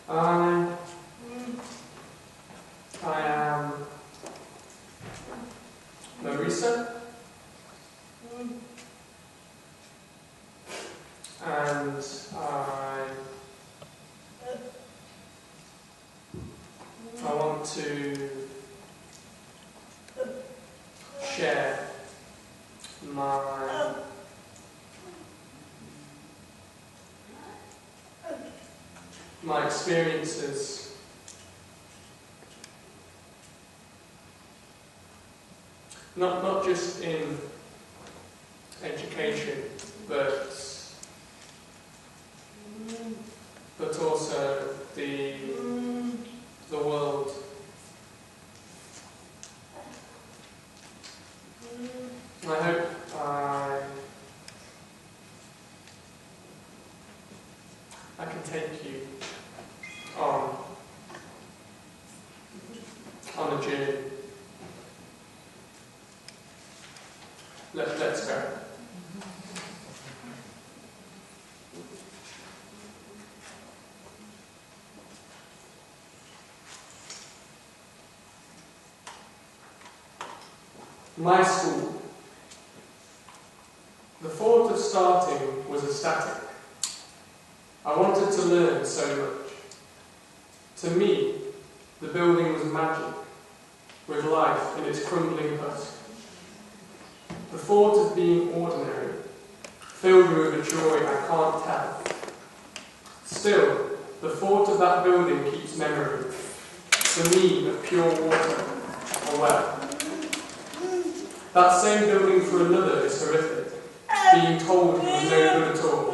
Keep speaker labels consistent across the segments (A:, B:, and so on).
A: I am Marisa, and I want to share my experiences not just in education, but also the world. I hope I can take you on a journey. Let's go. My school. The thought of starting was ecstatic. I wanted to learn so much. To me, the building was magic, with life in its crumbling husk. The thought of being ordinary filled me with a joy I can't tell. Still, the thought of that building keeps memory, for me, of pure water, a well. That same building for another is horrific, being told he was no good at all,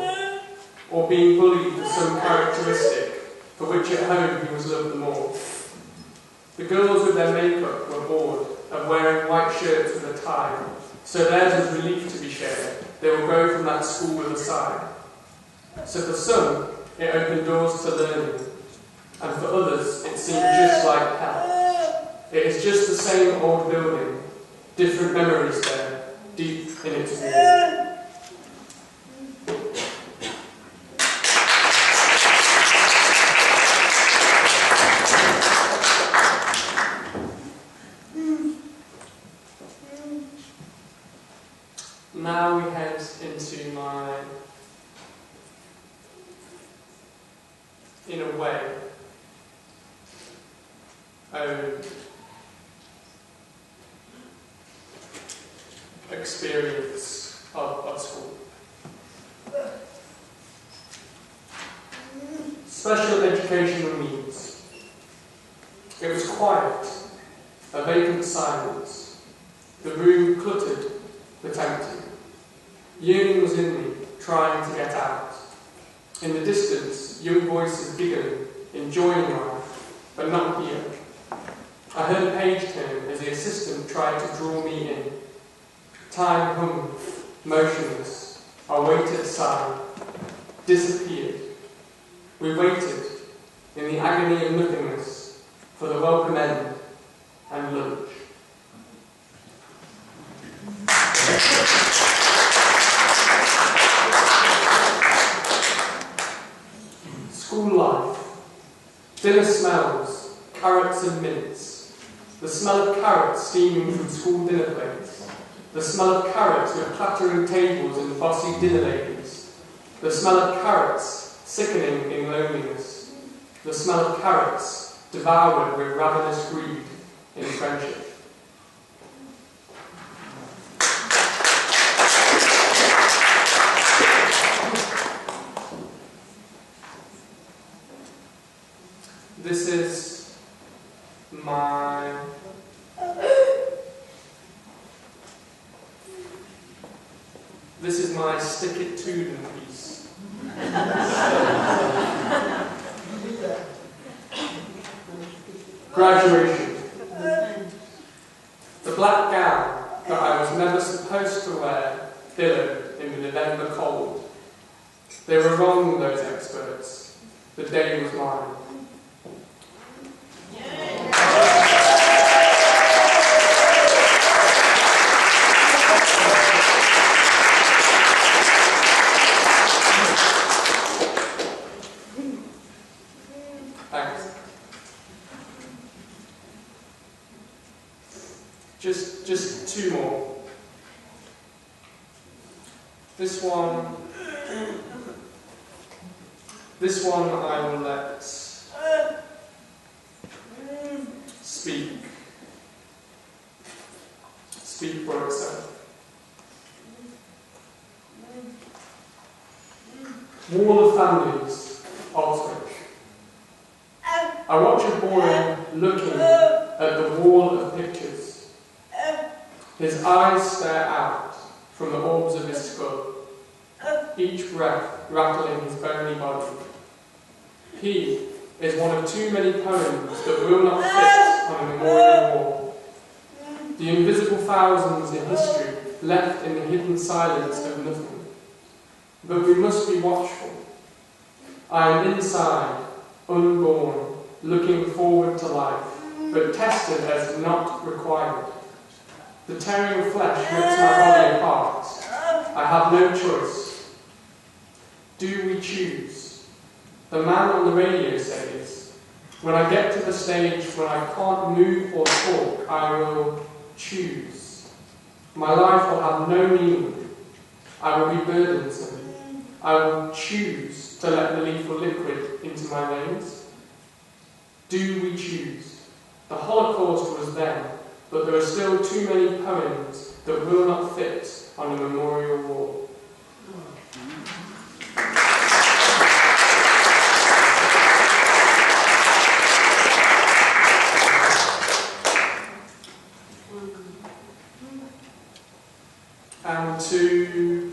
A: or being bullied for some characteristic for which at home he was loved the more. The girls with their makeup were bored of wearing white shirts with a tie, so theirs was relief to be shared. They will go from that school with a sigh. So for some, it opened doors to learning, and for others, it seemed just like hell. It is just the same old building, different memories there, deep in its wall. Now we head into my, in a way, own experience of school. Special educational needs. It was quiet, a vacant silence, the room cluttered but empty. Yearning was in me, trying to get out. In the distance, young voices giggling, enjoying life, but not here. I heard a page turn as the assistant tried to draw me in. Time hung, motionless. I waited aside, disappeared. We waited, in the agony of nothingness, for the welcome end and lunch. School life. Dinner smells, carrots and mince. The smell of carrots steaming from school dinner plates. The smell of carrots with clattering tables and bossy dinner ladies. The smell of carrots sickening in loneliness. The smell of carrots devoured with ravenous greed in friendship. This is my stick it to them piece. Graduation. The black gown that I was never supposed to wear billowed in the November cold. They were wrong, those experts. The day was mine. Just two more. This one I will let speak for itself. Wall of Families, Aldwych. I watch a boy looking at the wall of pictures. His eyes stare out from the orbs of his skull, each breath rattling his bony body. He is one of too many poems that will not fit on a memorial wall. The invisible thousands in history left in the hidden silence of nothing. But we must be watchful. I am inside, unborn, looking forward to life, but tested as not required. The tearing flesh rips my body apart. I have no choice. Do we choose? The man on the radio says, when I get to the stage when I can't move or talk, I will choose. My life will have no meaning. I will be burdensome. I will choose to let the lethal liquid into my veins. Do we choose? The Holocaust was then, but there are still too many poems that will not fit on a memorial wall. And to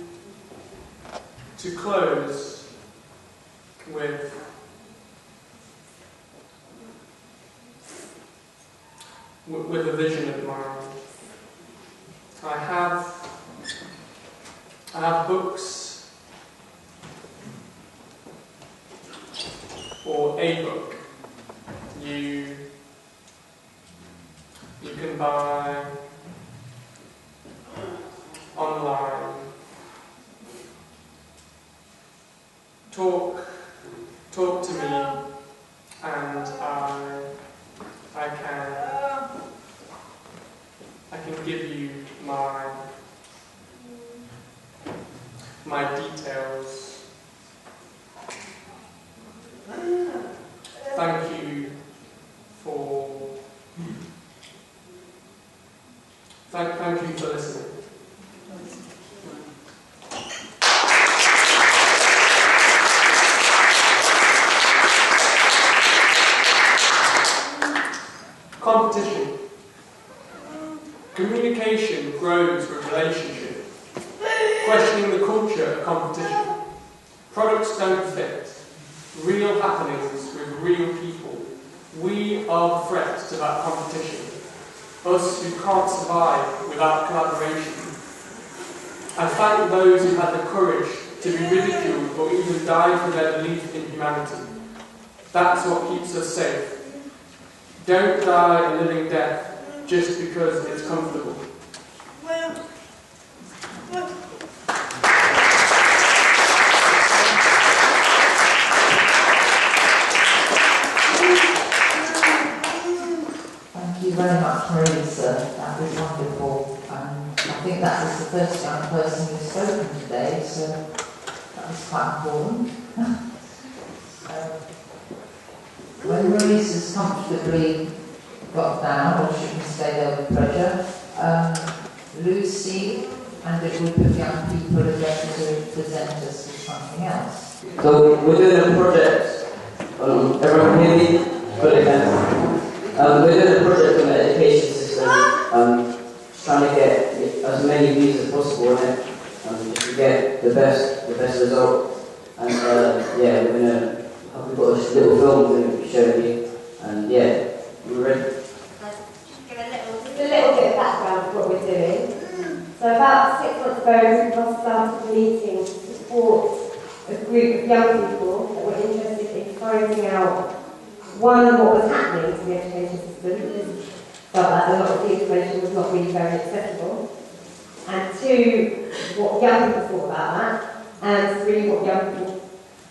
A: close with a vision of mine. I have books, or a book. You can buy online. Talk to me, and I can give you my details. Thank you for listening. Competition. Communication grows with relationship. Questioning the culture of competition. Products don't fit. Real happenings with real people. We are the threat to that competition. Us who can't survive without collaboration. I thank those who had the courage to be ridiculed or even die for their belief in humanity. That's what keeps us safe. Don't die a living death just because it's comfortable.
B: Thank you very much, Marisa. That was wonderful. I think that was the first young person who's spoken today, so that was quite important. When Maurice is comfortably got down, or she can stay there with pleasure, Lucy and a group of young people are going to present us with something else.
C: So we're doing a project on, everyone can hear me? Good again. We're doing a project on the education system, trying to get as many views as possible on it, just to get the best result. And yeah, we've got a little film we're going to be showing you, and yeah, we're ready.
D: Give a little bit of background of what we're doing. So about 6 months ago, we started a meeting to support a group of young people that were interested in finding out, one, what was happening to the education system, because felt like a lot of the information was not really very accessible, and two, what young people thought about that, and three, what young people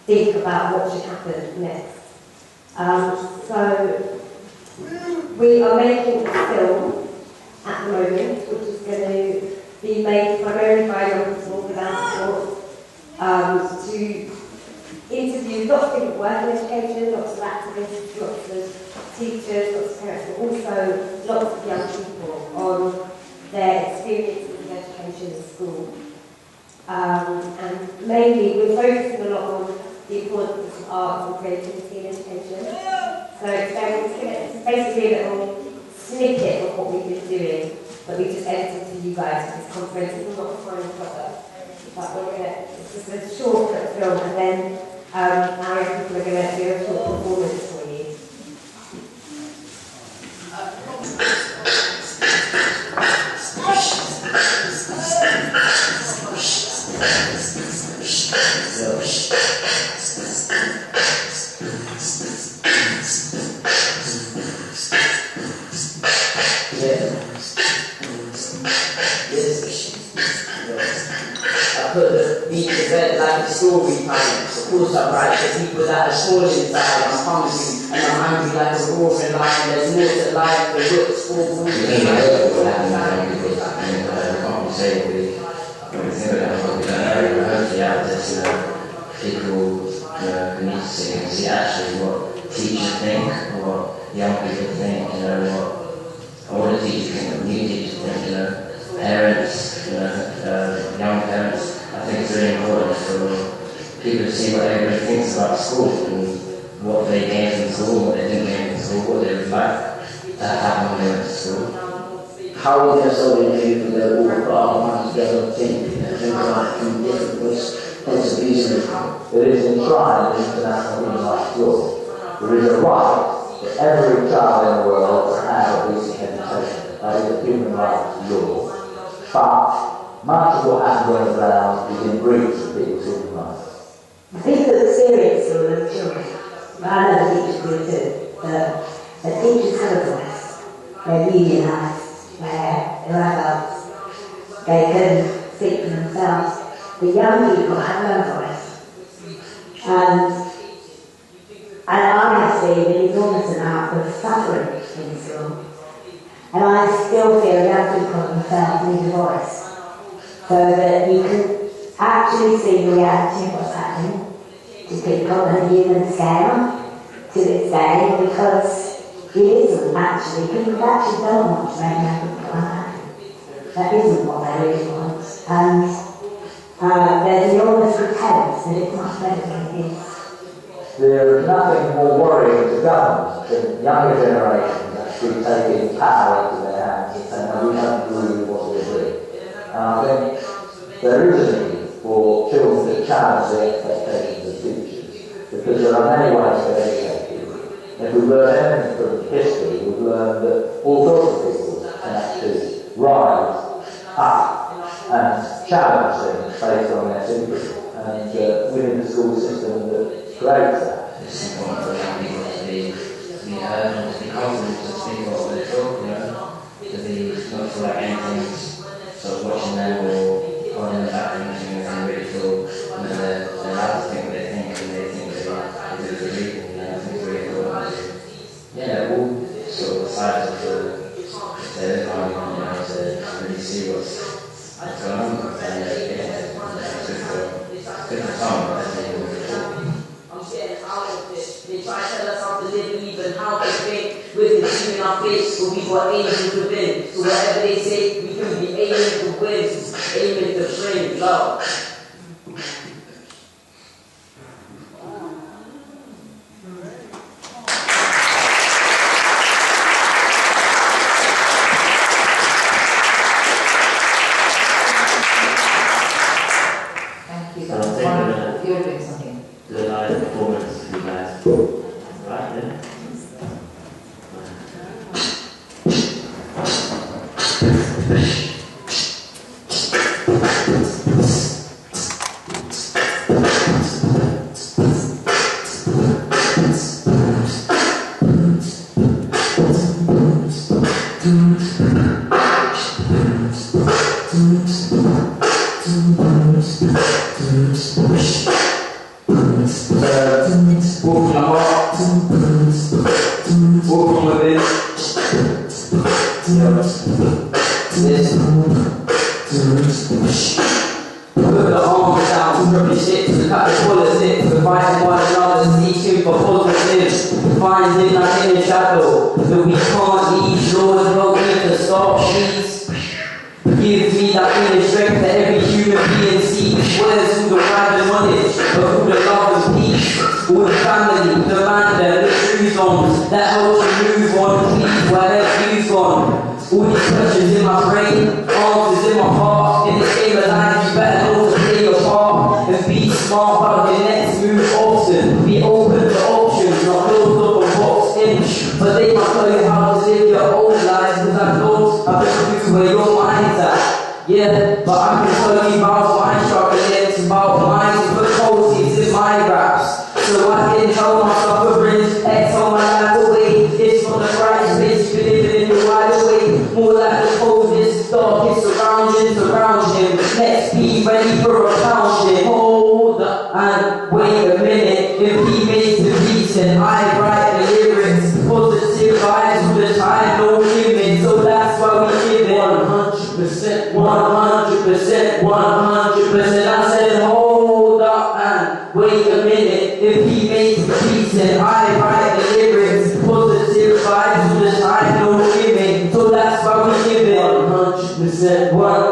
D: think about what should happen next. So we are making a film at the moment, which is going to be made primarily by young people without support, to interview lots of different work in education, lots of activists, lots of teachers, lots of parents, but also lots of young people on their experiences in education at school. And mainly we're focusing a lot on the importance of art and creativity in education. So it's basically a little snippet of what we've been doing, but we just edited to you guys for this conference. It's not a final product, but it's just a short film, and then our people are going to do a short performance for you.
C: I put the beach event like a story time. Of course I write for people that are small inside. I'm hungry and I'm angry like a roaring lion. There's more to life than books, for books. People can need to sit and see actually what teachers think, what young people think, what older teachers think, what new teachers think, parents, young parents. I think it's really important for people to see what everybody thinks about school and what they gained in school, what they didn't gain in school, what they would like to happen when they went to school. How are we going to solve it if we all put our minds together and think about from different points of view? It is enshrined in international human rights law. There is a right for every child in the world to have a decent education. That is a human rights law. But much of what happens on the ground is in breach of people's human rights.
E: I think that the experience of the children, I know the teachers do too, the teachers have a voice. They're unionised, where they're adults, they can speak for themselves. The young people have no voice. And I see an enormous amount of suffering in school. And I still feel young people themselves need a voice. So that you can actually see the reality of what's happening to people on a human scale to this day, because it isn't actually, people actually don't want to make young people unhappy. That isn't what they really want. And there's enormous pretense that it's much better than it is.
B: There is nothing more worrying to governments than younger generations actually taking power into their hands and saying, no, we don't agree with what we're doing. And I think there is a need for children to challenge the expectations of teachers, because there are many ways to educate people. If we learn anything from history, we've learned that all sorts of people can actually rise up and challenge things based on their sympathy. And we need a school system that creates that.
C: It's important for young people to be heard and to be confident to speak what they're talking about, to be not feel like anything's sort of watching them or holding them back and anything, and really feel that they're allowed to think what they think and they think they do the reading. I think it's really important to, all sort of sides of the argument, to really see what's going on. And it's good for some, I think.
F: They try to tell us how to live, believe, and how to think with the team in our face, but we got aiming to win. So whatever they say, we can be aiming to win, aiming to bring love.
B: Thank you. That's wonderful. You're doing something.
C: The live performance you guys. Right, yeah?
G: Walk from the heart, walk from within. Yeah.
C: seeking for positive, finding that inner shadow that we can't leave. Lord, help me to start, please. Give me that inner strength that every human being seeks. Where's all the right knowledge of all the love and peace? All the family, the man that the shoes on, that helps me move on, please, wherever you've gone. All these questions in my brain, answers in my heart. In this game of life, you better know to play your part and be smart about your next move often. Be open to options, not closed up on box inch. But they might tell you how to live your own life, because I know I've been through where your mind's at. Yeah, but I can tell you about my strugglings, about my difficulties in my raps. So I can tell my sufferings, exhale my life away. It's not the brightest place, you're living in the wide awake. More like the coldest, darkest surroundings around him. Let's be ready for a pounding. Hold up and wait a minute. If he makes the beats and I write the lyrics, positive vibes all the time, no limit. So that's why we give it 100%, 100%, 100%. I said hold up and wait a minute. If he makes the beats and I write the lyrics, positive vibes all the time, no limit. So that's why we give it 100%, 100%.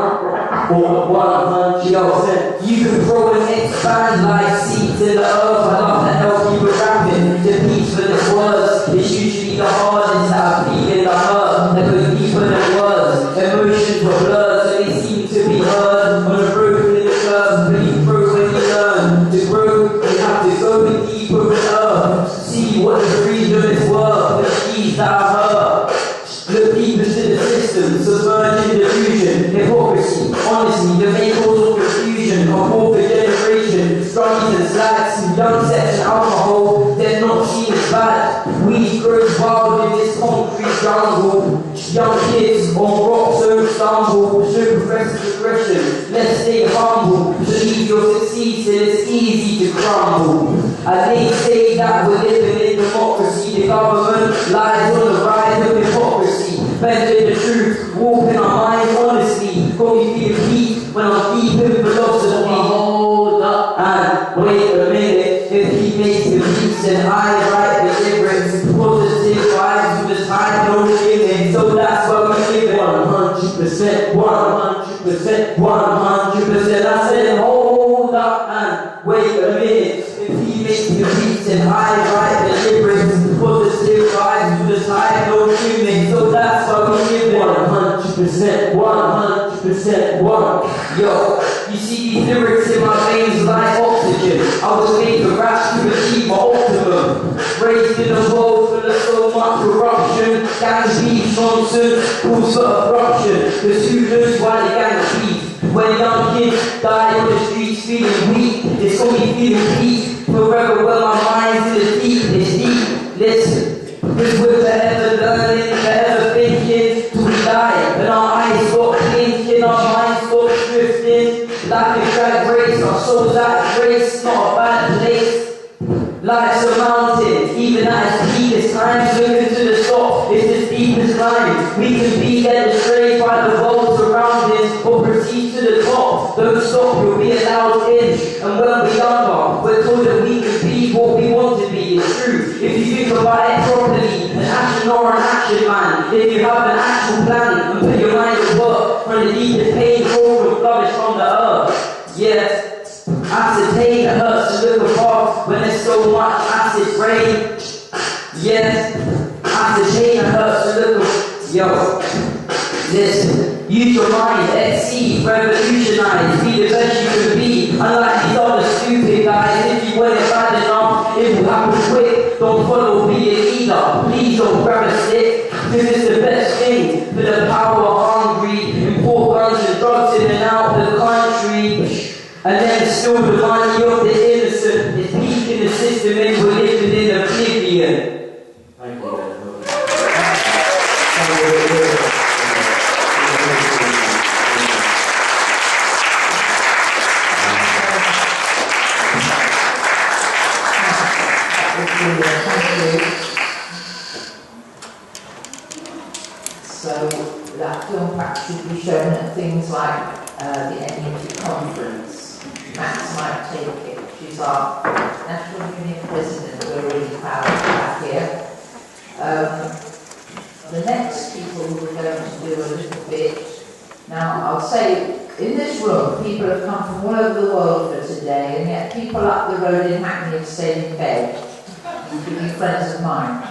C: You can grow and expand like seeds in the earth. I love to help you with rapping. The beats for the words, it's usually the hardest that I feel in the heart. That goes deeper than words. Emotions were blurred, so they seem to be heard. On the road in the curve, but you grow when you learn. To grow, you have to go deeper in earth. See what the freedom is worth. The keys that I heard. Look deep into the system, submerging delusion, hypocrisy, honesty, the main cause of confusion, of all the generation, struggies and slags, young sex and alcohol, they're not seen as bad. Weed grows wild in this concrete jungle. Young kids on rocks don't stumble, show progressive aggression, let's stay humble, believe you'll succeed till it's easy to crumble. And they say that we're living in democracy, the government lies on the rise of hypocrisy. Better the truth, walk in our minds honestly. Got me feeling deep when I'm deep in philosophy. Hold up and wait a minute. If he makes the beats and I write the lyrics, positive vibes all the time, no limit. So that's why we give it 100%, 100%, 100%. I said hold up and wait a minute. If he makes the beats and I write the lyrics, positive vibes all the time, no limit. So that's why we give it 100%, 100%, 1. Yo, you see these lyrics in my veins like oxygen. I was made to rap to achieve my optimum. Raised in a world full of so much corruption, gang beef, nonsense, calls for corruption. Cause who knows why the gang beef? When young kids die on the streets feeling weak, it's got me feeling deep. Forever where my mind's in the deep, it's deep. Listen, cause we're forever learning, forever thinking till we die. And our eyes stop blinking, our minds stop drifting. Like a drag race, our souls at grace, not a bad place. Life's a mountain, even at its deepest times, looking to the top, it's as deep as climb. We can be led astray by the world surroundings, or proceed to the top. Don't stop, you'll be allowed in. And when we're younger, we're told that we can be what we want to be. It's true, if you think about it properly, an action or an action man. If you have an actual plan and put your mind to work, from the deepest pain, forward and flourish from the earth. Yes. Ascertain it hurts to look apart when there's so much acid rain. Yes, ascertain it hurts to look apart. Yo, listen, use your mind, exceed, revolutionize, be the best you can be. Unlike these other stupid guys, if you want it bad enough, it will happen quick. Don't follow, be a leader. Please don't grab a stick, cause it's the best thing for the power hungry. Import guns and drugs in and out of the country. And then still the money of the innocent is peak in the system and we're living in oblivion.
G: Thank you.
H: So that film practice will be shown at things like the NUT conference. Max might take it. she's our National Union President. We're really proud to have here. The next people who are going to do a little bit. Now, I'll say, in this room, people have come from all over the world for today, and yet people up the road in Hackney have stayed in bed, including friends of mine.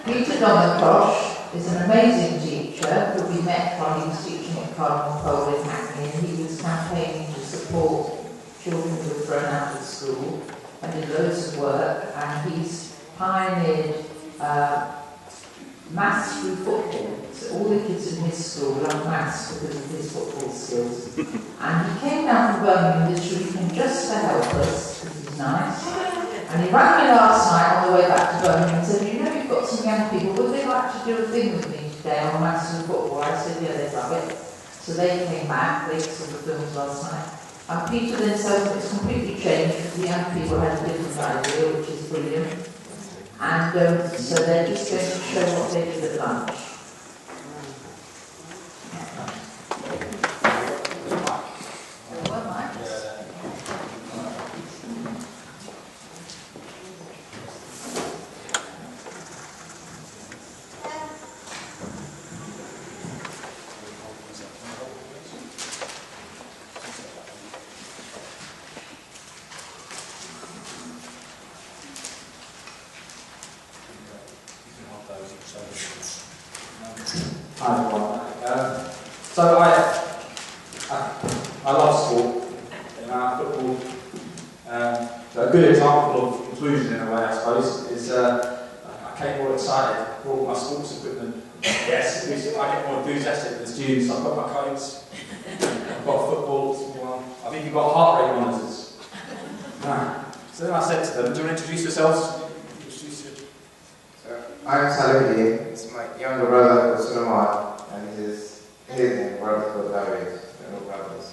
H: Peter Domakosh is an amazing teacher who we met while he was teaching at Cardinal Pole in Hackney, and he was campaigning to support children who were thrown out of school and did loads of work, and he's pioneered maths through football. So all the kids in his school love maths because of his football skills. And he came down from Birmingham this weekend just to help us, because he's nice. And he rang me last night on the way back to Birmingham and said, you know, you've got some young people, would they like to do a thing with me today on maths and football? I said, yeah, they'd love it. So they came back, they saw the films last night. And Peter then said it's completely changed because the young people had a different idea, which is brilliant. And so they're just going to show what they did at lunch.
G: Hi everyone. So I love sport. Football. So a good example of inclusion in a way, I suppose, is I came all excited, brought my sports equipment. Yes, I get more enthusiastic than the students. I've got my coats, I've got football, small one. I think you've got heart rate monitors. No. So then I said to them, do you want to introduce yourselves?
I: I'm Salih. It's my younger brother called Sulaiman, and his brother called David. They're all brothers.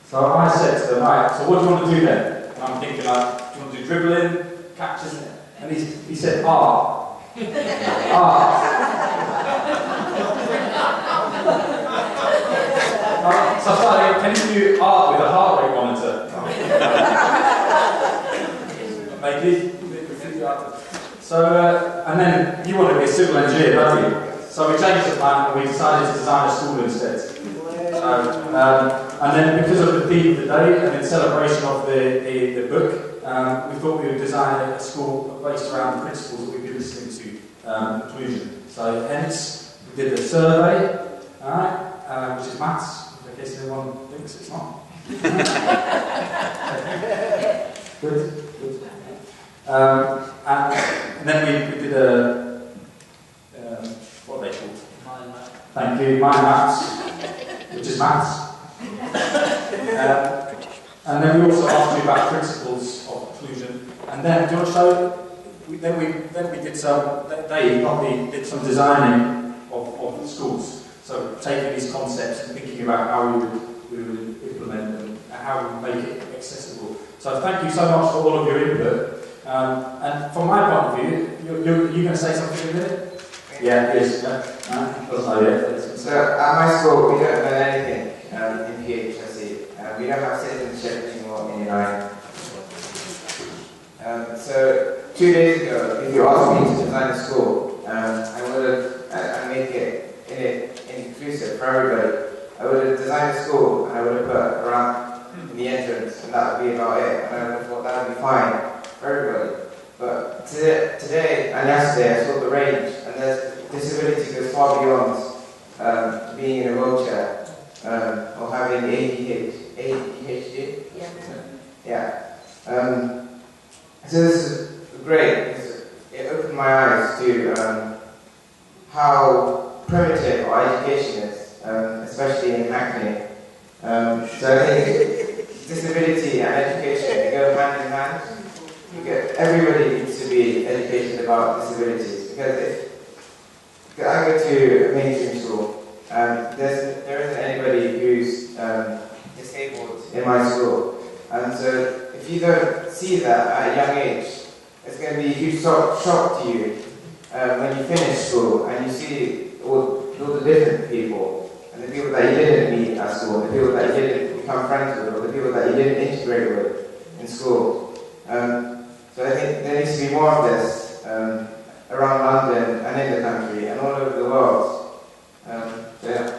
G: So I said to them, right, so what do you want to do then? And I'm thinking, like, do you want to do dribbling, catches? And he said, art. Art. So I started, can you do art with a heart rate monitor? Maybe. So, and then you want to be a civil engineer, don't you? So we changed the plan and we decided to design a school instead. And then because of the theme of the day and in celebration of the book, we thought we would design a school based around the principles that we've been listening to, inclusion. So hence, we did a survey, which is maths, in case anyone thinks it's not. Good. And then we did a, what are they called? Mind Maths. Thank you, Mind Maths, which is maths. And then we also asked you about principles of inclusion. And then, do you want to show? Then we did some. They did some designing of schools. So taking these concepts and thinking about how we would implement them and how we would make it accessible. So thank you so much for all of your input. And from my point of view, you're going to say something in a minute? Yeah, yes.
I: So at my school, we don't learn anything in PHSE. We don't have citizenship anymore in United. So 2 days ago, if you asked me to design a school, I would have make it inclusive for everybody. I would have designed a school and I would have put around in the entrance, and that would be about it. And I would have thought that would be fine for everybody. But today and yesterday, I saw the range, and there's disability goes far beyond being in a wheelchair or having ADHD. Yeah. So this is great. It opened my eyes to how primitive our education is, especially in Hackney. So I think disability and education go hand in hand. Everybody needs to be educated about disabilities, because I go to a mainstream school, there isn't anybody who's disabled in my school, and so if you don't see that at a young age, it's going to be a huge shock to you when you finish school and you see all the different people, and the people that you didn't meet at school, the people that you didn't become friends with, or the people that you didn't integrate with in school. So I think there needs to be more of this around London and in the country and all over the world. So yeah.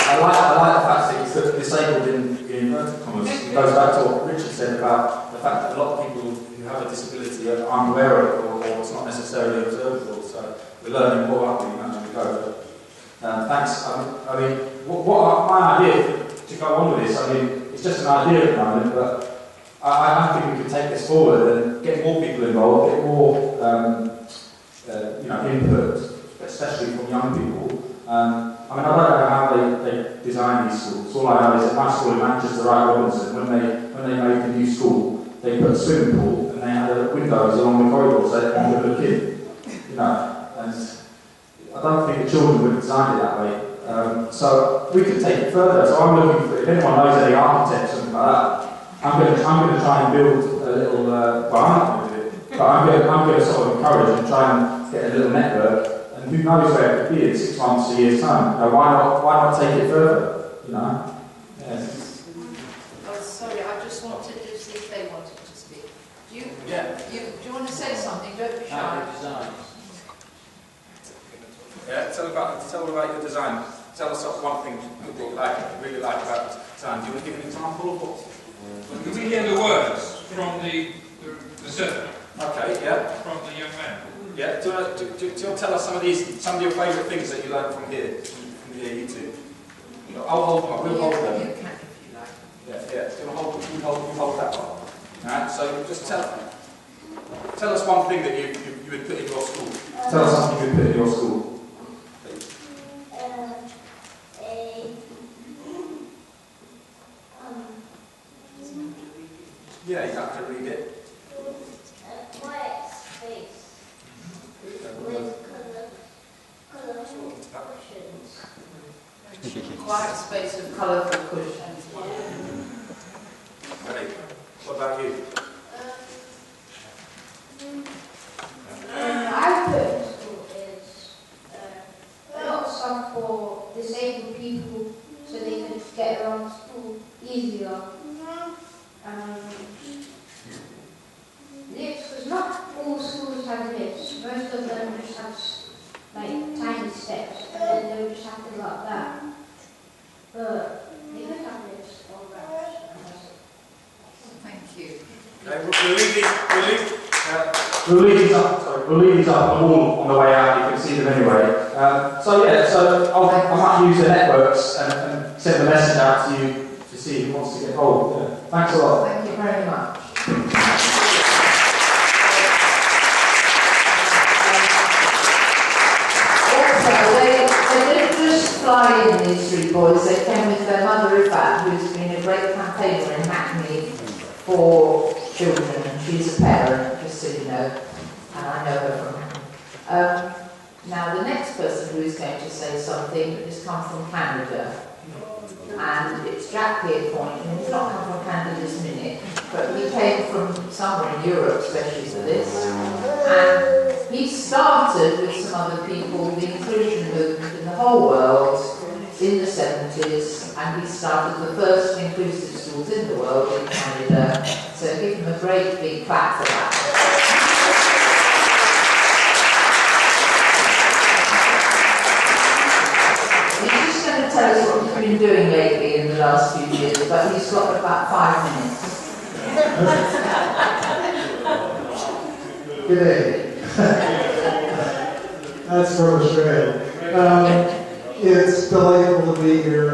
G: I like the fact that he's disabled in inverted commas. It goes back to what Richard said about the fact that a lot of people who have a disability are unaware of it, or it's not necessarily observable. So we're learning more, aren't we, as we go. Thanks. I mean, what my idea to go on with this, I mean, it's just an idea at the moment, but I think we could take this forward and get more people involved, get more input, especially from young people. I mean, I don't know how they design these schools. All I know is that my school in Manchester, Wright Robinson, when they made the new school, they put a swimming pool and they had windows along the corridor so that you could look in, and I don't think the children would have designed it that way. So we could take it further. So I'm looking for, if anyone knows any architects or something like that, I'm going to try and build a little, well, I'm not going to do it, but I'm going to sort of encourage and try and get a little network. And who knows where it could be in 6 months, a year's time? Why not take it further? Yes.
H: Oh, sorry, I just wanted to see if they wanted to speak. Do you want to say something? Don't be shy.
G: Yeah, tell about your design. Tell us one thing you really like about design. Do you want to give an example of what?
J: Can we hear the words from the survey?
G: Okay, yeah.
J: From the young man.
G: Yeah, do you want to tell us some of your favourite things that you learned from here, you two? I'll hold them up, we'll hold them.
H: You can if you like.
G: Yeah. Do you hold that one? Alright, so just tell us one thing that you would put in your school. Tell us something you would put in your school. Yeah, you have to read it.
K: White space with colourful cushions.
H: Quiet space of colourful cushions.
G: Great. What about you?
K: I put in school is a lot of stuff for disabled people so they can get around school easier. Lifts, because not all schools have lifts. Most of them just have like tiny steps, and then they'll just have to go up that. But they could have lifts or ramps.
H: Thank you.
G: Okay, we'll leave these up on the wall on the way out. You can see them anyway. So I might use the networks and send the message out to you to see who wants to get involved. Yeah. Thanks a lot.
H: Thank you very much. Also, they didn't just fly in, these three boys. They came with their mother, Yvette, who's been a great campaigner in Hackney for children, and she's a parent, just so you know, and I know her from Hackney. Now, the next person who is going to say something has come from Canada, and it's Jack Pierpoint, and he's not come from Canada this minute, but he came from somewhere in Europe, especially for this, and he started with some other people the inclusion movement in the whole world in the 70s, and he started the first inclusive schools in the world in Canada, so give him a great big clap for that. He's just going to tell us what he's been doing lately in the last few years, but he's got about 5 minutes.
L: Good day. That's from Australia. It's delightful to be here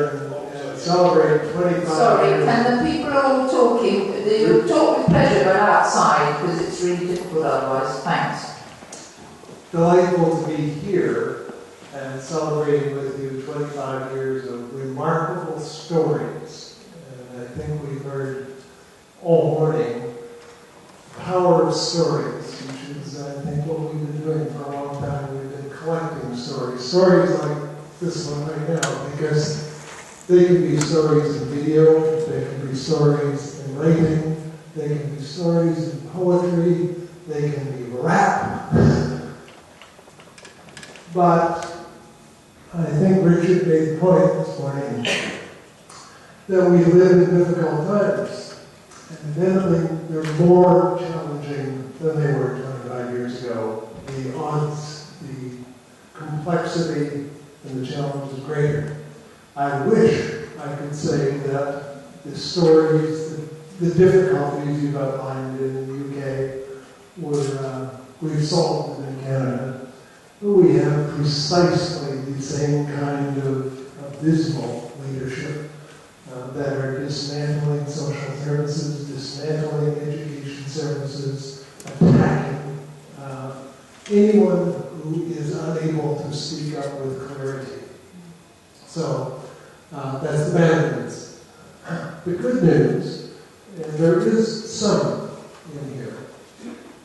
L: and celebrate 25
H: Sorry,
L: years.
H: can the people all talking, they'll talk with pleasure but outside because it's really difficult otherwise. Thanks.
L: Delightful to be here and celebrating with you 25 years of remarkable stories. And I think we've heard all morning power of stories, which is, I think, what we've been doing for a long time. We've been collecting stories like this one right now, because they can be stories in video, they can be stories in writing, they can be stories in poetry, they can be rap. But I think Richard made the point this morning that we live in difficult times. And then they're more challenging than they were 25 years ago. The odds, the complexity, and the challenge is greater. I wish I could say that the stories, the difficulties you've outlined in the UK we've solved them in Canada. But we have precisely the same kind of abysmal leadership that are dismantling social services, dismantling education services, attacking anyone who is unable to speak up with clarity. So that's the bad news. The good news, and there is some in here,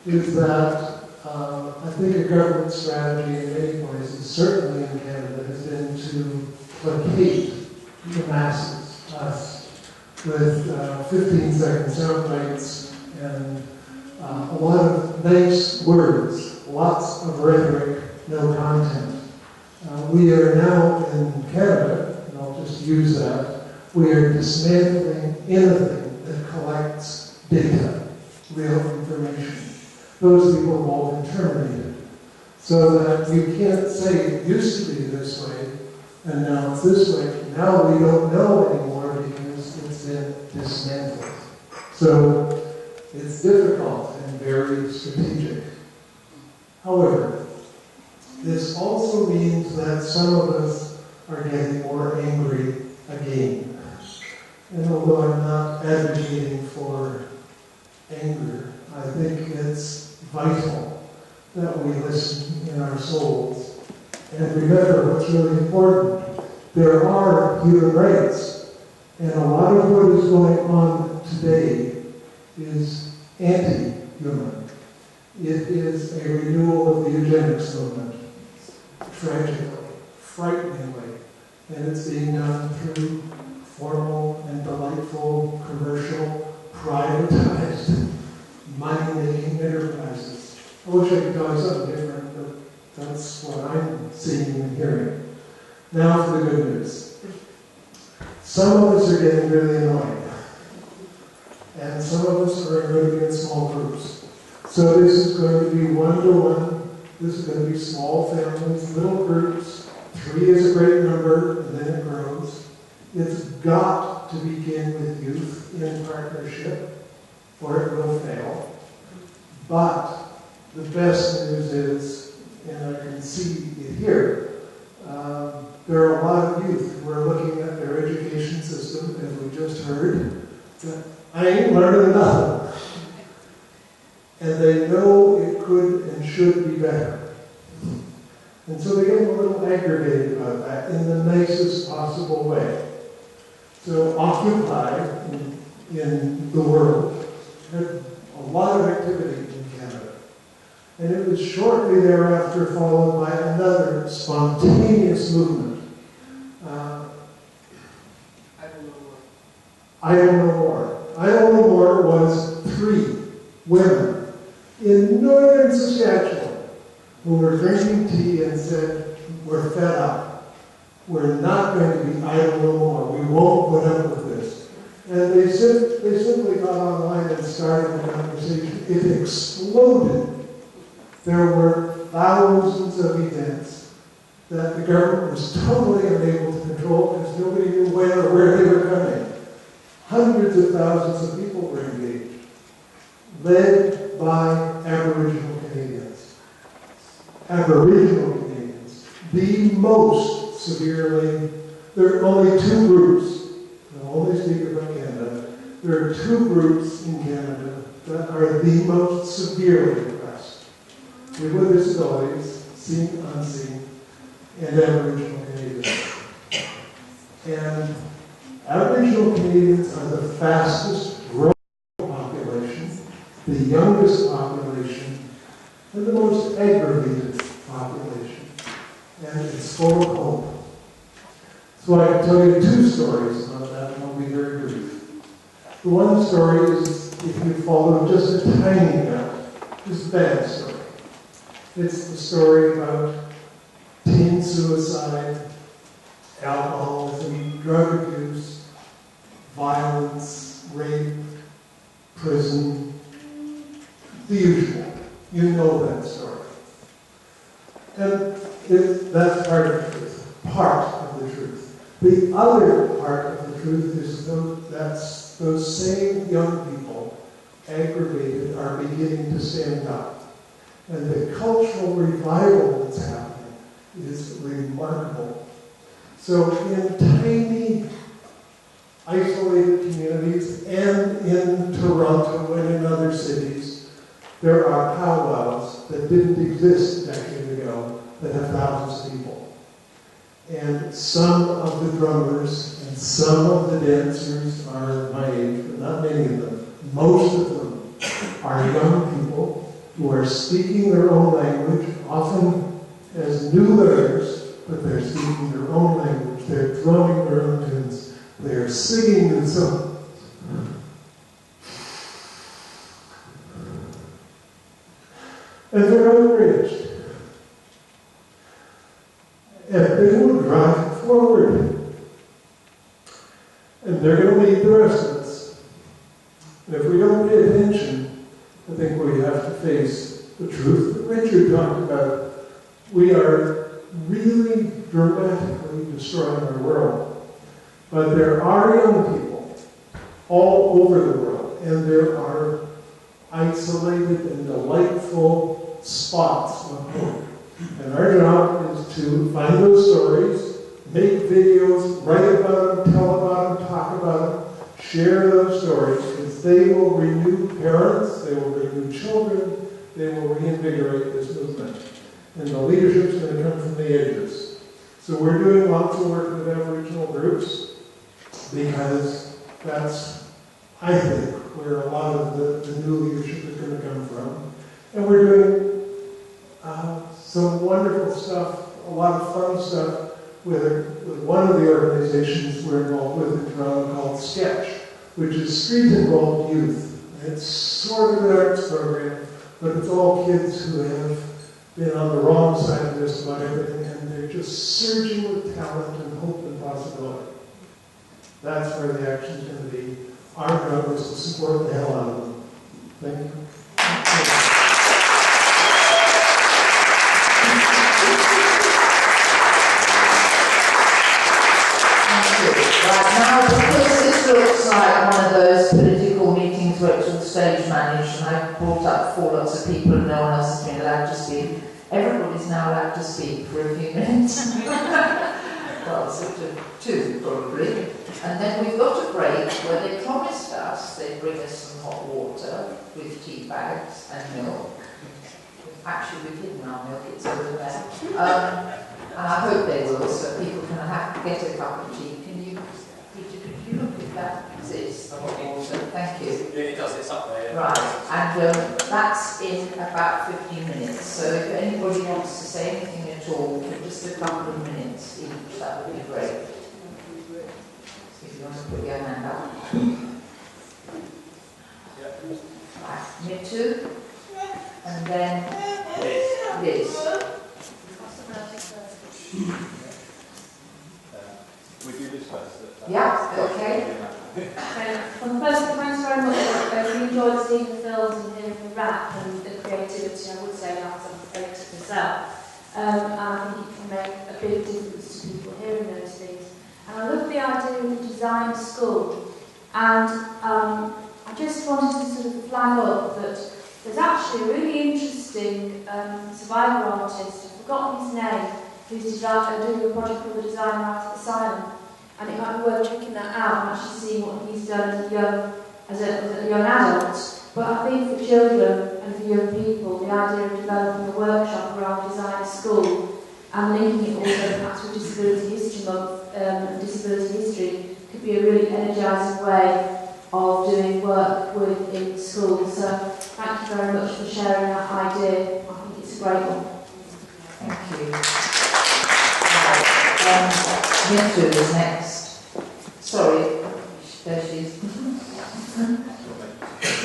L: is that I think a government strategy in many places, certainly in Canada, has been to placate the masses, us, with 15-second sound bites and a lot of nice words, lots of rhetoric, no content. We are now in Canada, and I'll just use that, we are dismantling anything that collects data, real information. Those people have all been terminated. So that you can't say it used to be this way, and now it's this way. Now we don't know anymore because it's been dismantled. So it's difficult and very strategic. However, this also means that some of us are getting more angry again. And although I'm not advocating for anger, I think it's vital that we listen in our souls and remember what's really important. There are human rights, and a lot of what is going on today is anti-human. It is a renewal of the eugenics movement, tragically, frighteningly, and it's being done through formal and delightful, commercial, privatized, money-making enterprises. I wish I could tell you something different, but that's what I'm seeing and hearing. Now for the good news. Some of us are getting really annoyed. And some of us are going to be in small groups. So this is going to be one-to-one. This is going to be small families, little groups. 3 is a great number, and then it grows. It's got to begin with youth in partnership, or it will fail. But the best news is, and I can see it here, there are a lot of youth who are looking at their education system, as we just heard, that I ain't learning nothing. And they know it could and should be better. And so they get a little aggravated about that in the nicest possible way. So Occupy in the world had a lot of activity in Canada. And it was shortly thereafter followed by another spontaneous movement. I Don't Know More. I Don't Know More was 3 women in northern Saskatchewan who were drinking tea and said, we're fed up. We're not going to be I Don't Know More. We won't put up with this. And they simply got online and started a conversation. It exploded. There were thousands of events that the government was totally unable to control because nobody knew when or where they were coming. Hundreds of thousands of people were engaged, led by Aboriginal Canadians. Aboriginal Canadians, the most severely, there are only 2 groups, I'll only speak about Canada, there are 2 groups in Canada that are the most severely oppressed. People with disabilities, seen, unseen, and Aboriginal Canadians. And Aboriginal Canadians are the fastest growing population, the youngest population, and the most aggravated population. And it's full of hope. So I can tell you 2 stories about that, and I'll be very brief. The one story is, if you follow just a tiny bit, it's a bad story. It's the story about teen suicide alcoholism, drug abuse, violence, rape, prison, the usual. You know that story. And that's part of the truth. Part of the truth. The other part of the truth is those same young people, aggravated, are beginning to stand up. And the cultural revival that's happening is remarkable. So in tiny, isolated communities and in Toronto and in other cities, there are powwows that didn't exist a decade ago that have thousands of people. And some of the drummers and some of the dancers are my age, but not many of them. Most of them are young people who are speaking their own language, often as new learners, but they're speaking their own language. They're drumming their own tunes. They're singing new songs. And they're outraged. And they will drive it forward. And they're going to lead the rest of us. And if we don't pay attention, I think we have to face the truth that Richard talked about. We are really dramatically destroying our world. But there are young people all over the world, and there are isolated and delightful spots of hope. And our job is to find those stories, make videos, write about them, tell about them, talk about them, share those stories, because they will renew parents, they will renew children, they will reinvigorate this movement. And the leadership is going to come from the edges. So we're doing lots of work with Aboriginal groups, because that's, I think, where a lot of the new leadership is going to come from. And we're doing some wonderful stuff, a lot of fun stuff with one of the organizations we're involved with in Toronto called Sketch, which is Street Involved Youth. It's sort of an arts program, but it's all kids who have been on the wrong side of just about everything, and they're just surging with talent and hope and possibility. That's where the action is going to be. Our job is to support the hell out of them. Thank you.
H: Right, now, because this looks like one of those political meetings where it's all stage managed, and I've brought up 4 lots of people and no one else has been allowed to speak, everybody's now allowed to speak for a few minutes. Well, sort of 2, probably. And then we've got a break where they promised us they'd bring us some hot water with tea bags and milk. Actually, we've hidden our milk, it's over there. And I hope they will, so people can get a cup of tea. Peter, could you look if that exists, the hot water? Thank you.
G: Yeah, it does, it's up there.
H: Right, and that's in about 15 minutes. So if anybody wants to say anything at all for just a couple of minutes each, that would be great. If you want to put your hand up. Right, Mitu, and then Liz.
M: We do this first.
H: Yeah, okay.
K: Well, first, thanks very much. I really enjoyed seeing the films and hearing the rap and the creativity. I would say that as I'm creative myself. And I think it can make a big difference to people hearing those things. And I love the idea of the design school. And I just wanted to sort of flag up that there's actually a really interesting survivor artist, I've forgotten his name, who's doing a project called The Design Art Asylum. And it might be worth checking that out and actually seeing what he's done as a young adult. But I think for children and for young people, the idea of developing a workshop around design at school and linking it also perhaps with Disability History Month and Disability History could be a really energising way of doing work in schools. So thank you very much for sharing that idea. I think it's a great one.
H: Thank you. Mitu is next. Sorry, there she is.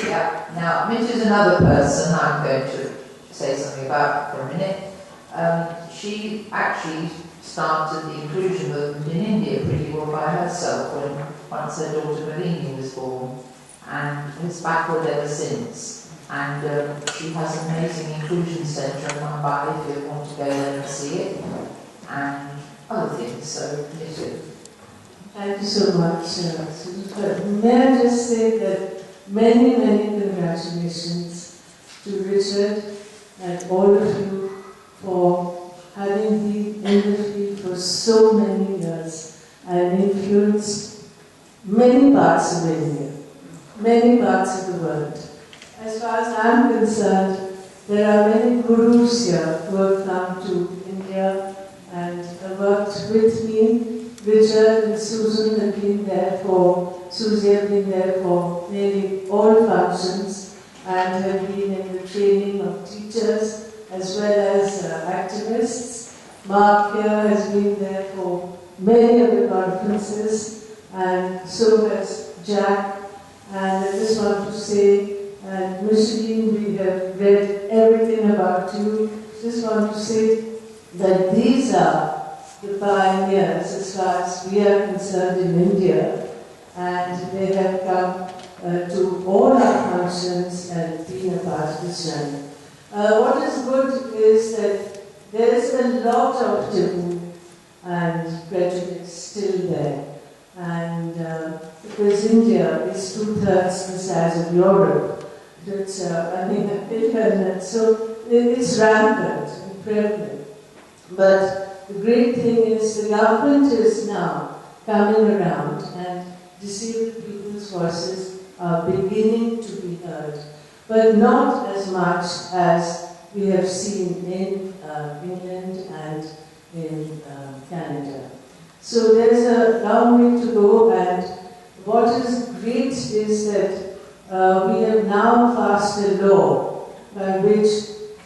H: Yeah, now Mitu is another person I'm going to say something about for a minute. She actually started the inclusion movement in India pretty well by herself when once her daughter Malini was born, and has backward ever since. And she has an amazing inclusion centre in Mumbai if you want to go there and see it, and other things, so you too.
N: Thank you so much, Susan. May I just say that many, many congratulations to Richard and all of you for having been in the field for so many years and influenced many parts of India, many parts of the world. As far as I'm concerned, there are many gurus here who have come to India and have worked with me. Richard and Susan have been there Susie have been there for nearly all functions and have been in the training of teachers as well as activists. Mark here has been there for many of the conferences, and so has Jack. And I just want to say, and Micheline, we have read everything about you. Just want to say that these are the pioneers as far as we are concerned in India, and they have come to all our functions and been a part of this journey. What is good is that there is a lot of taboo and prejudice still there, and because India is 2/3 the size of Europe, it's, so it's rampant and prevalent. But the great thing is the government is now coming around and disabled people's voices are beginning to be heard, but not as much as we have seen in England and in Canada. So there's a long way to go, and what is great is that we have now passed a law by which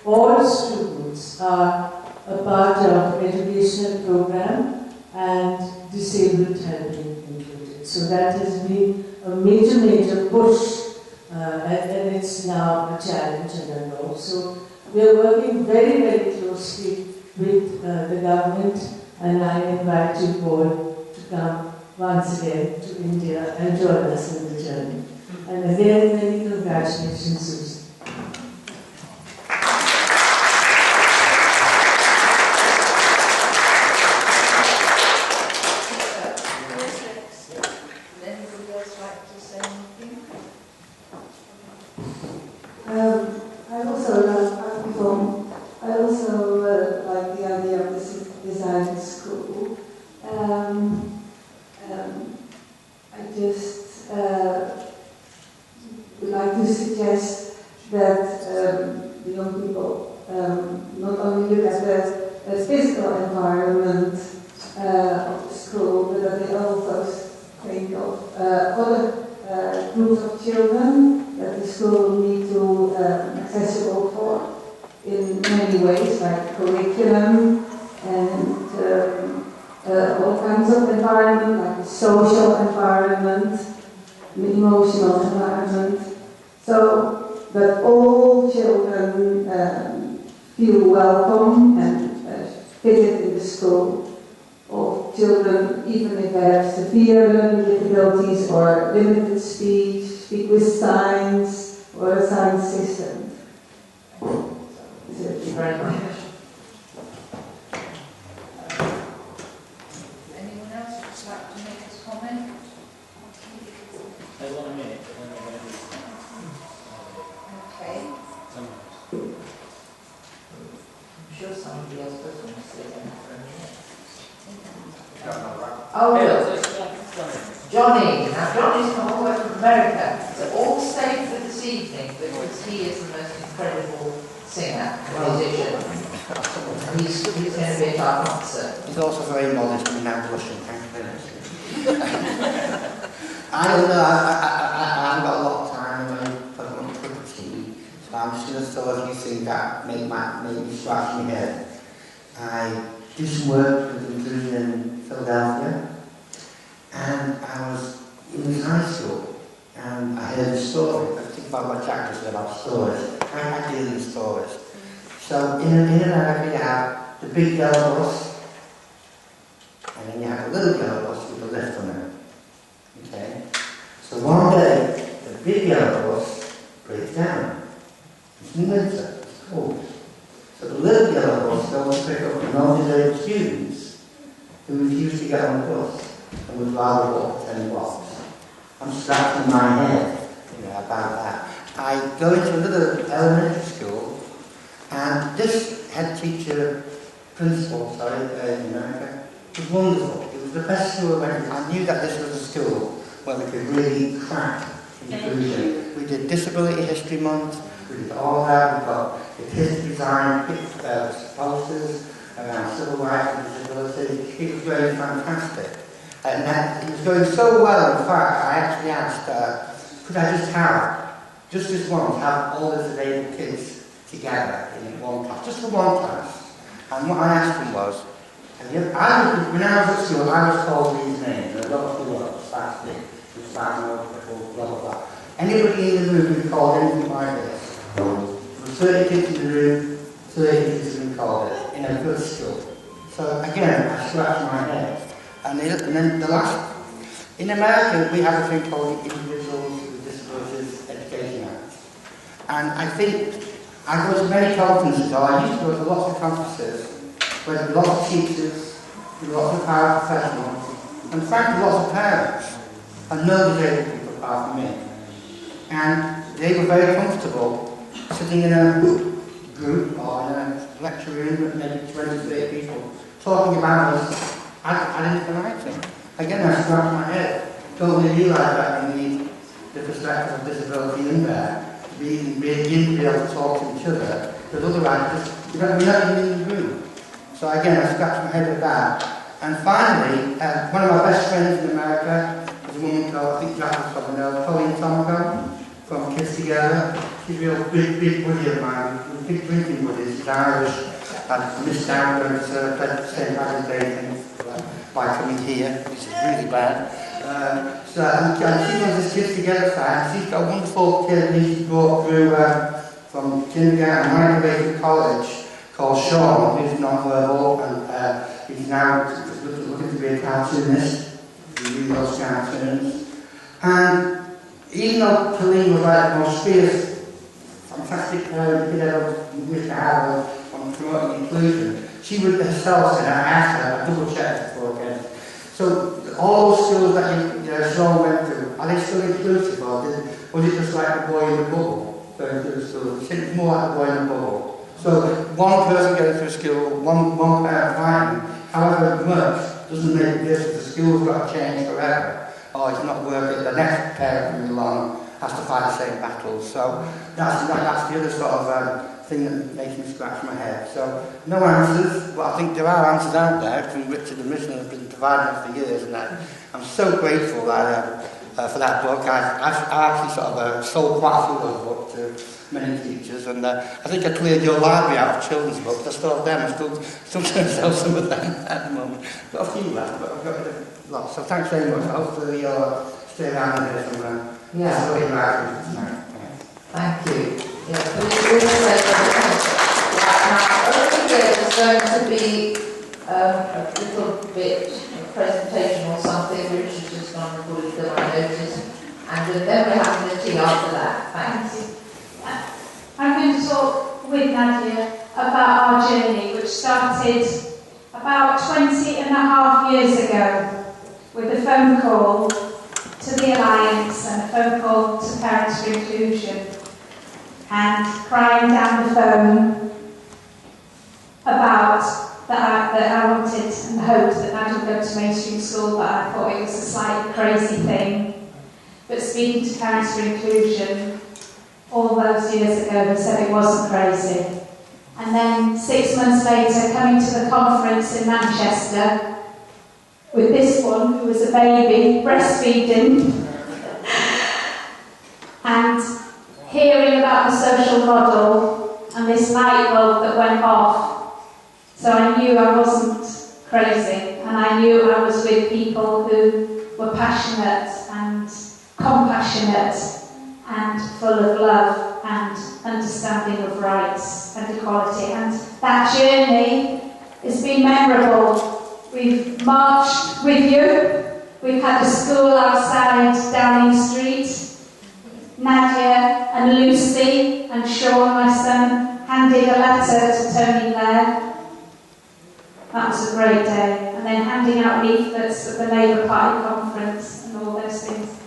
N: all students are a part of educational program and disabled have been included. So that has been a major, major push, and it's now a challenge and a law. So we are working very, very closely with the government, and I invite you all to come once again to India and join us in the journey. And again, many congratulations, Susan.
O: I also like the idea of this design school. I just would like to suggest that the young people not only look at the physical environment of the school, but that they also think of other groups of children that the school need to accessible for in many ways, like curriculum and all kinds of environment, like the social environment, the emotional environment. So that all children feel welcome and fitted in the school. All children, even if they have severe learning difficulties or limited speech, speak with signs or a sign system.
H: Thank you very much. Anyone else would like to make a comment?
C: There's 1 minute.
H: Okay. I'm sure somebody else does want to say that for a minute. Oh, look. Johnny. Now, Johnny's come all the way from America. So all stayed for this evening because he is the most incredible singer, musician. He's going to be at our concert.
P: He's also very modest and now blushing. Thank you very much. I don't know, I haven't got a lot of time and I want a cup of tea, so I'm just going to throw a few things that make me scratch my head. I did some work with inclusion in Philadelphia, and I was in high school, and I heard a story. I think about what Jack just said about stories. I deal in stories. So in America you have the big yellow bus, little yellow bus with a lift on it. Okay? So one day, the big yellow bus breaks down. It's in winter, it's cold. So the little yellow bus goes to pick up the non-disabled students who refuse to get on the bus and would rather walk 10 blocks. I'm scratching my head about that. I go into another elementary school, and this head teacher, principal, in America, was wonderful. It was the best school I went to. I knew that this was a school where we could really crack inclusion. We did Disability History Month, we did all that, we got the kids design posters around civil rights and disability. It was really fantastic. And it was going so well, in fact, I actually asked, could I just this once, have all the disabled kids together in one class, just for one class. And what I asked them was, when I was at school, I was told these names, a lot of people, blah, blah, blah. Anybody in the room who called anything like this, there were 30 kids in the room, 30 kids who called it, in a good school. So again, I scratched my head. And then the last, in America, we have a thing called the Individuals with Disabilities Education Act. And I think, I go to many conferences, or I used to go to lots of conferences, where there were lots of teachers, there were lots of paraprofessionals, and frankly lots of parents, and no disabled people apart from me. And they were very comfortable sitting in a group or in a lecture room with maybe 20 to 30 people, talking about us. I didn't the right thing. Again, I scratched my head. Don't really realise that we need the perspective of disability in there to be able to talk to each other. Because otherwise, we're not even in the room. So again, I scratched my head with that. And finally, one of my best friends in America is a woman called, I think Jack will probably know, Colleen Tomko from Kids Together. She's a real big buddy of mine, big drinking buddies. She's Irish. I missed out going to St. Patrick's Day thing by coming here, which is really bad. And she runs this Kids Together site. She's got a wonderful kid who she's brought through from kindergarten right away to college called Sean, who's non-verbal, and he's now looking to be a cartoonist. He really loves cartoons. And even though Colleen was like the most fierce, fantastic parent you could ever wish to have on promoting inclusion, she would herself say, I asked her, I double checked before again. So all those schools that Sean went to, are they still inclusive, or was it just like the boy in the bubble going through the school? She said it's more like the boy in the bubble. So one person going through school, one parent fighting, however much, doesn't make a difference. The school's got to change forever, or it's not working. The next parent coming along has to fight the same battles. So that's the other sort of thing that makes me scratch my head. So no answers, but I think there are answers out there from Richard and Mission have been providing us for years, and that I'm so grateful that for that book. I actually sort of sold quite a few of those books to many teachers, and I think I cleared your library out of children's books. I still have them. I'm still trying to sell some of them at the moment. I've got a few left, but I've got a lot. So thanks very much. Hopefully you'll stay around and hear some story about it tonight.
H: Thank you. Yeah, we will say that over here there's going to be a little bit of presentation or something. Richard just gone and put it that I noticed, and then we're having a tea after that. Thanks.
K: I'm going to talk with Nadia about our journey, which started about 20 and a half years ago with a phone call to the Alliance and a phone call to Parents for Inclusion, and crying down the phone about that I wanted and hoped that Nadia would go to mainstream school, but I thought it was a slightly crazy thing. But speaking to Parents for Inclusion all those years ago, they said it wasn't crazy. And then 6 months later, coming to the conference in Manchester with this one who was a baby, breastfeeding, and hearing about the social model and this light bulb that went off. So I knew I wasn't crazy, and I knew I was with people who were passionate and compassionate and full of love and understanding of rights and equality. And that journey has been memorable.
Q: We've marched with you. We've had a school outside Downing Street. Nadia and Lucy and Sean, my son, handed a letter to Tony Blair. That was a great day. And then handing out leaflets at the Labour Party conference and all those things.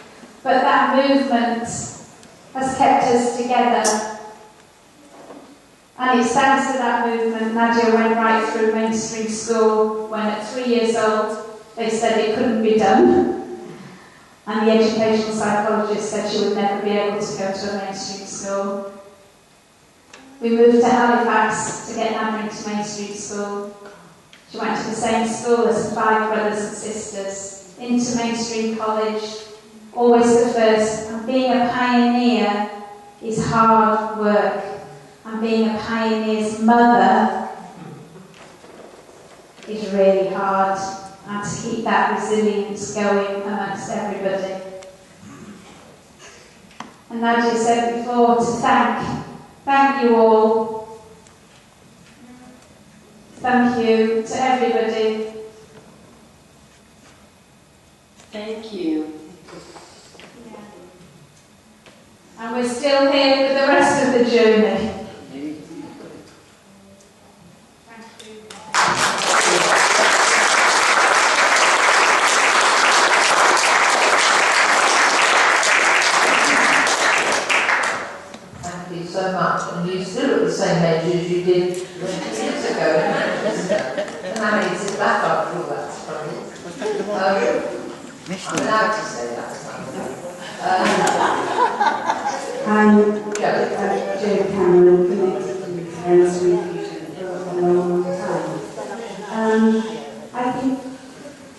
Q: But that movement has kept us together. And it's thanks to that movement Nadia went right through mainstream school when at 3 years old they said it couldn't be done. And the educational psychologist said she would never be able to go to a mainstream school. We moved to Halifax to get Nadia into mainstream school. She went to the same school as 5 brothers and sisters, into mainstream college, always the first. And being a pioneer is hard work. And being a pioneer's mother is really hard. And to keep that resilience going amongst everybody. And Nadia said before to thank you all. Thank you to everybody.
R: Thank you.
Q: And we're still here for the rest of the journey.
H: So much, and you still look the same age as you did 20 years ago. And I mean, it's back after all that funny. I'm allowed to say that.
O: I'm Jo Cameron, connected to Parents with for a long time. I think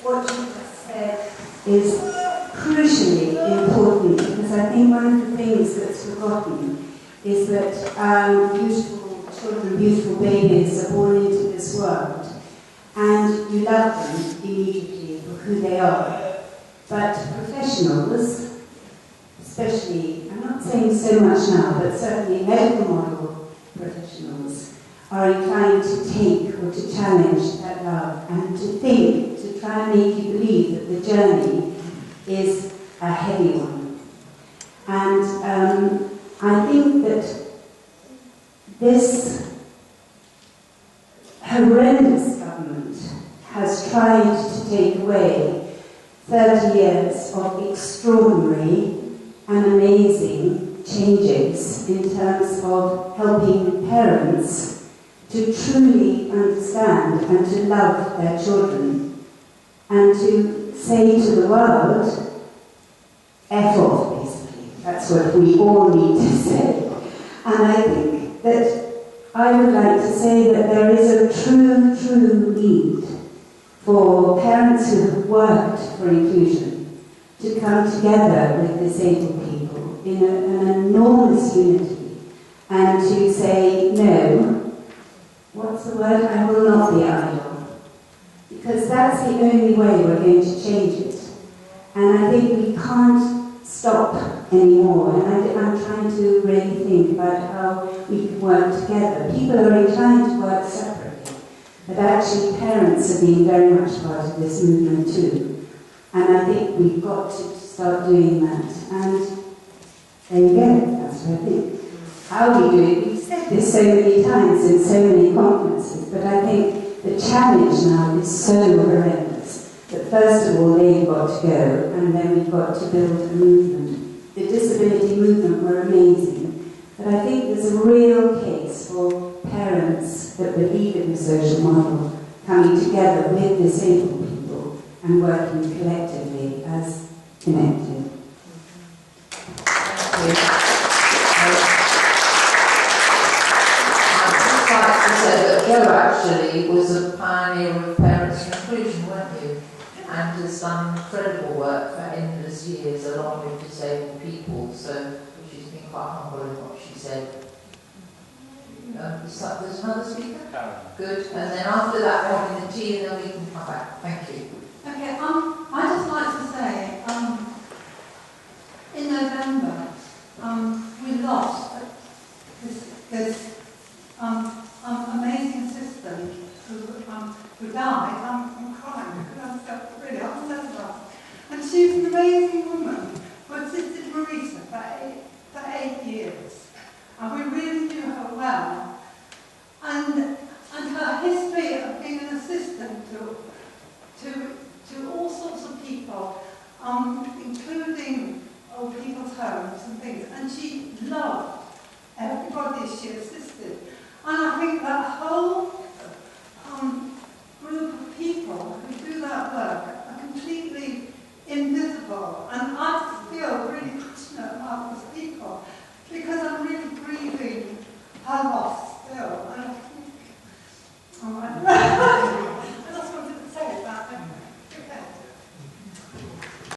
O: what you just said is crucially important, because I think one of the things that's forgotten is that beautiful children, beautiful babies are born into this world, and you love them immediately for who they are. But professionals, especially, I'm not saying so much now, but certainly medical model professionals, are inclined to take or to challenge that love and to try and make you believe that the journey is a heavy one. And I think that this horrendous government has tried to take away 30 years of extraordinary and amazing changes in terms of helping parents to truly understand and to love their children and to say to the world, F off, basically. That's what we all need to say. And I think that I would like to say that there is a true need for parents who have worked for inclusion to come together with disabled people in an enormous unity and to say, no, what's the word? I will not be idle. Because that's the only way we're going to change it. And I think we can't stop anymore. And I'm trying to really think about how we can work together. People are inclined to work separately, but actually parents have been very much part of this movement too. And I think we've got to start doing that. And there you go, that's what I think. How we do it, we've said this so many times in so many conferences, but I think the challenge now is so horrendous that first of all they've got to go, and then we've got to build a movement. The disability movement were amazing, but I think there's a real case for parents that believe in the social model coming together with disabled people and working collectively as connected.
H: Thank you. I'd like to say that Jo actually was a pioneer of parents' inclusion, weren't you? And has done incredible work for endless years along with disabled people, so she's been quite humble in what she said. There's another speaker? Good. And then after that, we'll have the tea and then we can come back. Thank you.
S: Okay, I'd just like to say, in November, we lost this amazing assistant who died. I'm crying. homes and things, and she loved everybody she assisted. And I think that whole group of people who do that work are completely invisible. And I just feel really passionate about those people because I'm really grieving her loss.